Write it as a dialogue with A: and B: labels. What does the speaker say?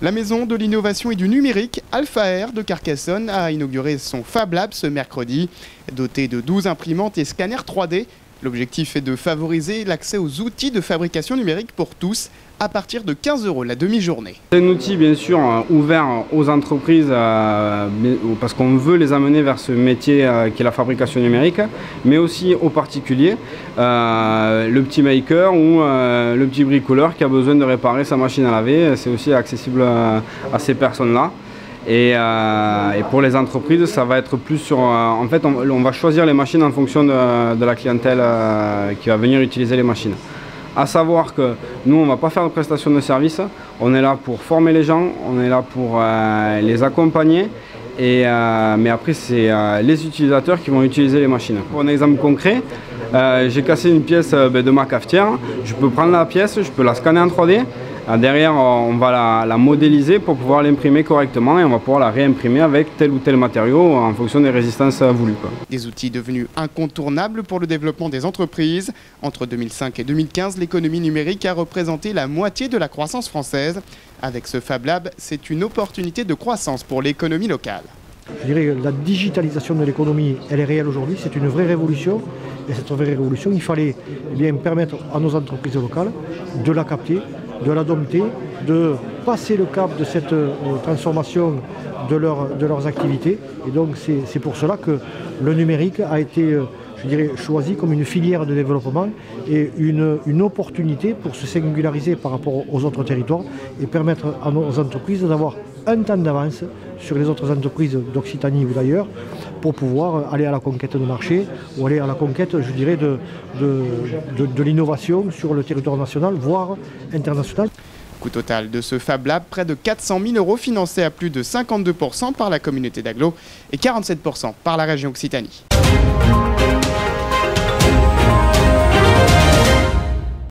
A: La maison de l'innovation et du numérique Alpha Air de Carcassonne a inauguré son Fab Lab ce mercredi. Doté de 12 imprimantes et scanners 3D, l'objectif est de favoriser l'accès aux outils de fabrication numérique pour tous à partir de 15 € la demi-journée.
B: C'est un outil bien sûr ouvert aux entreprises parce qu'on veut les amener vers ce métier qui est la fabrication numérique, mais aussi aux particuliers, le petit maker ou le petit bricoleur qui a besoin de réparer sa machine à laver, c'est aussi accessible à ces personnes-là. Et pour les entreprises, ça va être plus sur... en fait, on va choisir les machines en fonction de la clientèle qui va venir utiliser les machines. À savoir que nous, on ne va pas faire de prestation de service, on est là pour former les gens, on est là pour les accompagner, mais après c'est les utilisateurs qui vont utiliser les machines. Pour un exemple concret, j'ai cassé une pièce de ma cafetière, je peux prendre la pièce, je peux la scanner en 3D, derrière on va la modéliser pour pouvoir l'imprimer correctement et on va pouvoir la réimprimer avec tel ou tel matériau en fonction des résistances voulues.
A: Des outils devenus incontournables pour le développement des entreprises. Entre 2005 et 2015, l'économie numérique a représenté la moitié de la croissance française. Avec ce Fab Lab, c'est une opportunité de croissance pour l'économie locale.
C: Je dirais que la digitalisation de l'économie, elle est réelle aujourd'hui, c'est une vraie révolution. Et cette vraie révolution, il fallait bien permettre à nos entreprises locales de la capter, de la dompter, de passer le cap de cette transformation de leurs activités. Et donc c'est pour cela que le numérique a été, je dirais, choisi comme une filière de développement et une opportunité pour se singulariser par rapport aux autres territoires et permettre à nos entreprises d'avoir un temps d'avance sur les autres entreprises d'Occitanie ou d'ailleurs pour pouvoir aller à la conquête de marché ou aller à la conquête, je dirais, de l'innovation sur le territoire national, voire international.
A: Coût total de ce Fab Lab, près de 400 000 € financés à plus de 52% par la communauté d'Aglo et 47% par la région Occitanie.